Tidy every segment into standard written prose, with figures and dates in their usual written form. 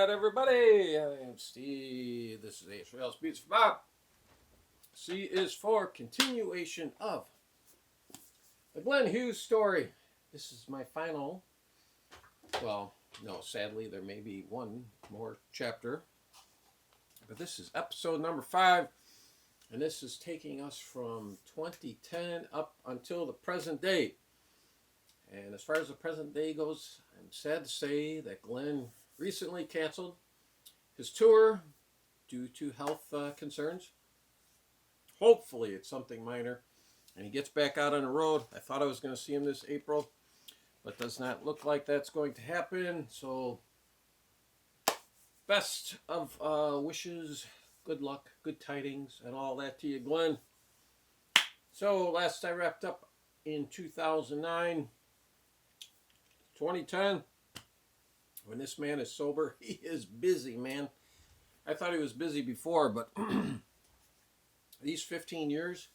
right, everybody. I am Steve. This is Israel's Beats for Bob. C is for continuation of the Glenn Hughes story. This is my final. Well, no, sadly, there may be one more chapter. But this is episode number 5. And this is taking us from 2010 up until the present day. And as far as the present day goes, I'm sad to say that Glenn recently canceled his tour due to health concerns. Hopefully it's something minor and he gets back out on the road. I thought I was going to see him this April, but does not look like that's going to happen. So best of wishes, good luck, good tidings, and all that to you, Glenn. So last I wrapped up in 2009, 2010. When this man is sober, he is busy, man. I thought he was busy before, but these 15 years,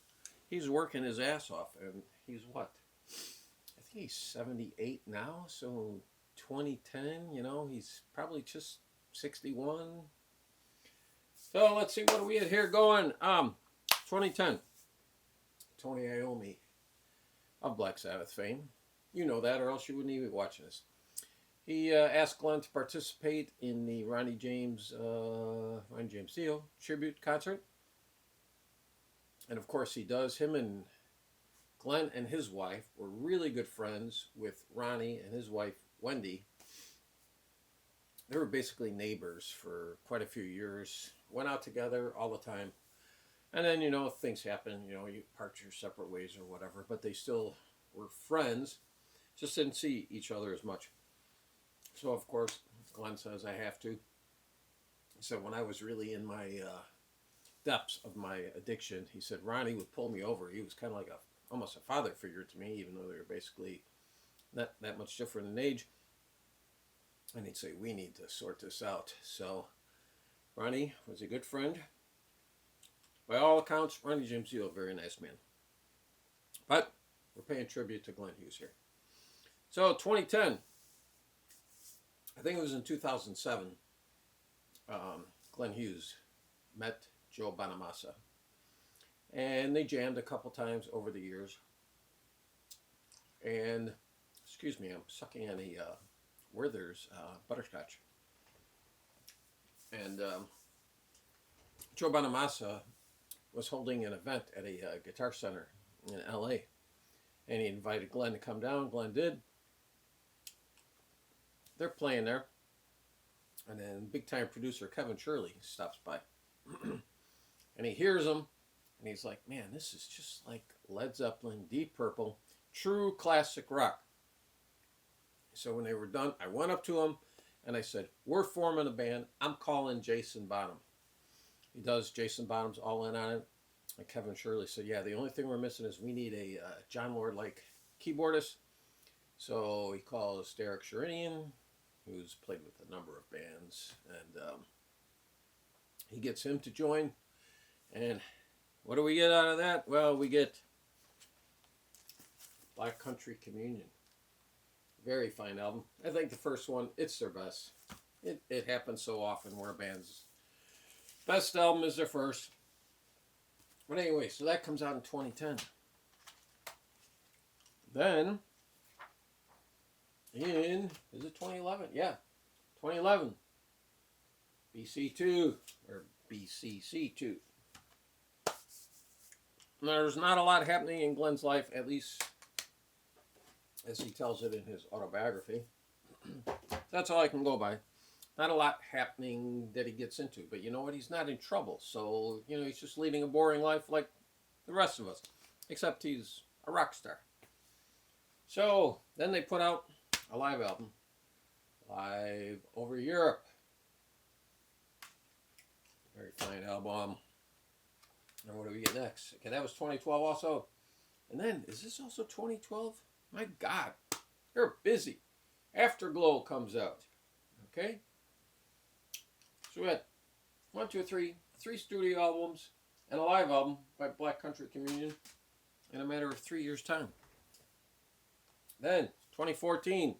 he's working his ass off. And he's what? I think he's 78 now. So 2010, he's probably just 61. So let's see, what do we have here going? 2010. Tony Iommi of Black Sabbath fame. You know that, or else you wouldn't even be watching this. He asked Glenn to participate in the Ronnie James Dio tribute concert. And of course he does. Him and Glenn and his wife were really good friends with Ronnie and his wife, Wendy. They were basically neighbors for quite a few years. Went out together all the time. And then, things happen. You part your separate ways or whatever. But they still were friends. Just didn't see each other as much. So, of course, Glenn says, I have to. He said, when I was really in my depths of my addiction, he said, Ronnie would pull me over. He was kind of like almost a father figure to me, even though they were basically not that much different in age. And he'd say, we need to sort this out. So, Ronnie was a good friend. By all accounts, Ronnie James Dio, a very nice man. But we're paying tribute to Glenn Hughes here. So, 2010. I think it was in 2007, Glenn Hughes met Joe Bonamassa. And they jammed a couple times over the years. And, excuse me, I'm sucking on a Werther's butterscotch. And Joe Bonamassa was holding an event at a guitar center in LA. And he invited Glenn to come down. Glenn did. They're playing there, and then big-time producer Kevin Shirley stops by, and he hears them, and he's like, man, this is just like Led Zeppelin, Deep Purple, true classic rock. So when they were done, I went up to him, and I said, we're forming a band. I'm calling Jason Bonham. He does. Jason Bonham's all in on it. And Kevin Shirley said, yeah, the only thing we're missing is we need a John Lord-like keyboardist. So he calls Derek Sherinian, who's played with a number of bands, and he gets him to join. And what do we get out of that? Well, we get Black Country Communion. Very fine album. I think the first one, it's their best. It happens so often where a band's best album is their first. But anyway, so that comes out in 2010. Then is it 2011? Yeah, 2011. BC2, or BCC2. There's not a lot happening in Glenn's life, at least as he tells it in his autobiography. That's all I can go by. Not a lot happening that he gets into, but you know what? He's not in trouble, so, he's just leading a boring life like the rest of us, except he's a rock star. So, then they put out a live album, Live Over Europe. Very fine album. And what do we get next? Okay, that was 2012 also. And then, is this also 2012? My God, you're busy. Afterglow comes out. Okay? So we had 3 studio albums and a live album by Black Country Communion in a matter of 3 years' time. Then, 2014,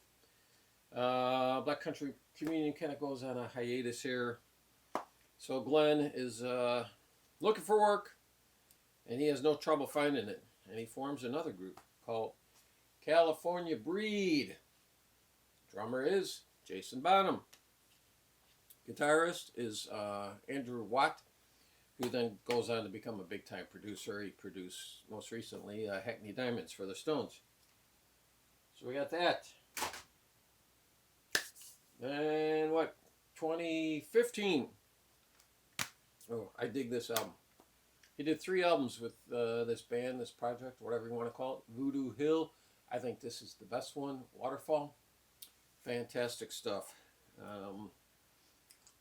Black Country Communion kind of goes on a hiatus here. So Glenn is looking for work, and he has no trouble finding it. And he forms another group called California Breed. Drummer is Jason Bonham. Guitarist is Andrew Watt, who then goes on to become a big-time producer. He produced, most recently, Hackney Diamonds for the Stones. So we got that. And what? 2015. Oh, I dig this album. He did 3 albums with this band, this project, whatever you want to call it. Voodoo Hill. I think this is the best one. Waterfall. Fantastic stuff.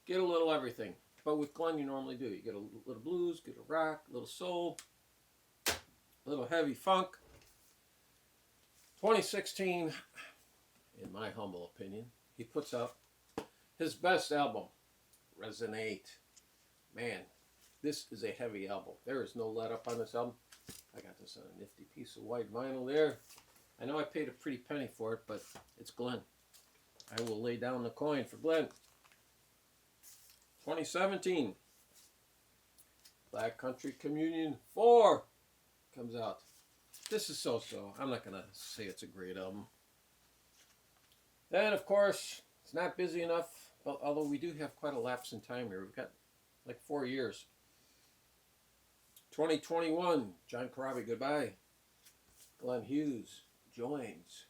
Get a little everything. But with Glenn, you normally do. You get a little blues, get a rock, a little soul, a little heavy funk. 2016, in my humble opinion, he puts out his best album, Resonate. Man, this is a heavy album. There is no let up on this album. I got this on a nifty piece of white vinyl there. I know I paid a pretty penny for it, but it's Glenn. I will lay down the coin for Glenn. 2017, Black Country Communion 4 comes out. This is so-so. I'm not going to say it's a great album. Then, of course, it's not busy enough, although we do have quite a lapse in time here. We've got like 4 years. 2021, John Corabi, goodbye. Glenn Hughes joins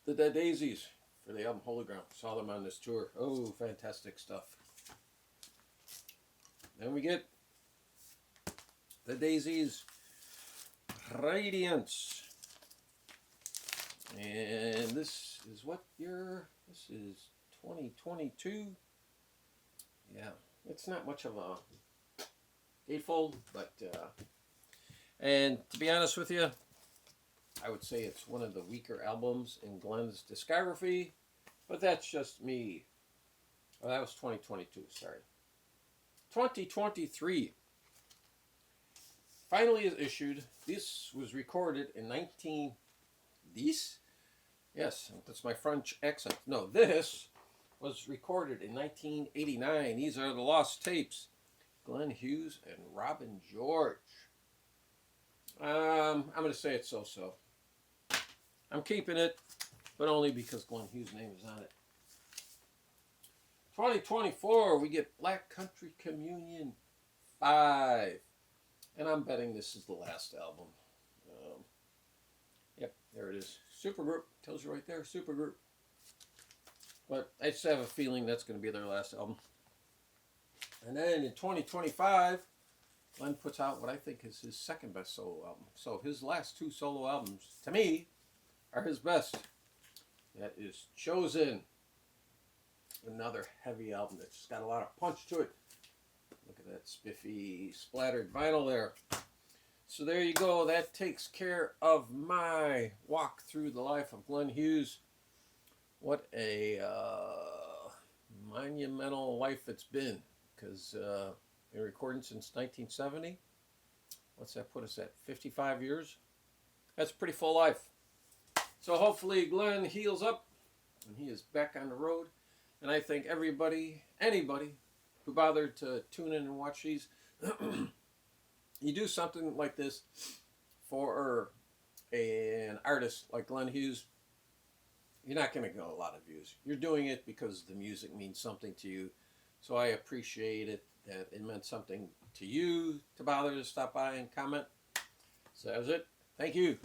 the Daisies for the album Holy Ground. Saw them on this tour. Oh, fantastic stuff. Then we get the Daisies Radiance. And this is what year? This is 2022. Yeah, it's not much of a gatefold, but and to be honest with you, I would say it's one of the weaker albums in Glenn's discography, but that's just me. Oh, that was 2022, sorry. 2023 finally is issued. This was recorded in This? Yes, that's my French accent. No, this was recorded in 1989. These are the lost tapes. Glenn Hughes and Robin George. I'm going to say it's so-so. I'm keeping it, but only because Glenn Hughes' name is on it. 2024, we get Black Country Communion 5. And I'm betting this is the last album. Yep, there it is. Supergroup. Tells you right there, supergroup. But I just have a feeling that's going to be their last album. And then in 2025, Glenn puts out what I think is his second best solo album. So his last 2 solo albums, to me, are his best. That is Chosen. Another heavy album that's got a lot of punch to it. Look at that spiffy, splattered vinyl there. So there you go. That takes care of my walk through the life of Glenn Hughes. What a monumental life it's been. Because been recording since 1970. What's that put us at? 55 years? That's a pretty full life. So hopefully Glenn heals up and he is back on the road. And I think everybody, anybody who bothered to tune in and watch these, you do something like this for an artist like Glenn Hughes, you're not going to get a lot of views. You're doing it because the music means something to you. So I appreciate it that it meant something to you to bother to stop by and comment. So that was it. Thank you.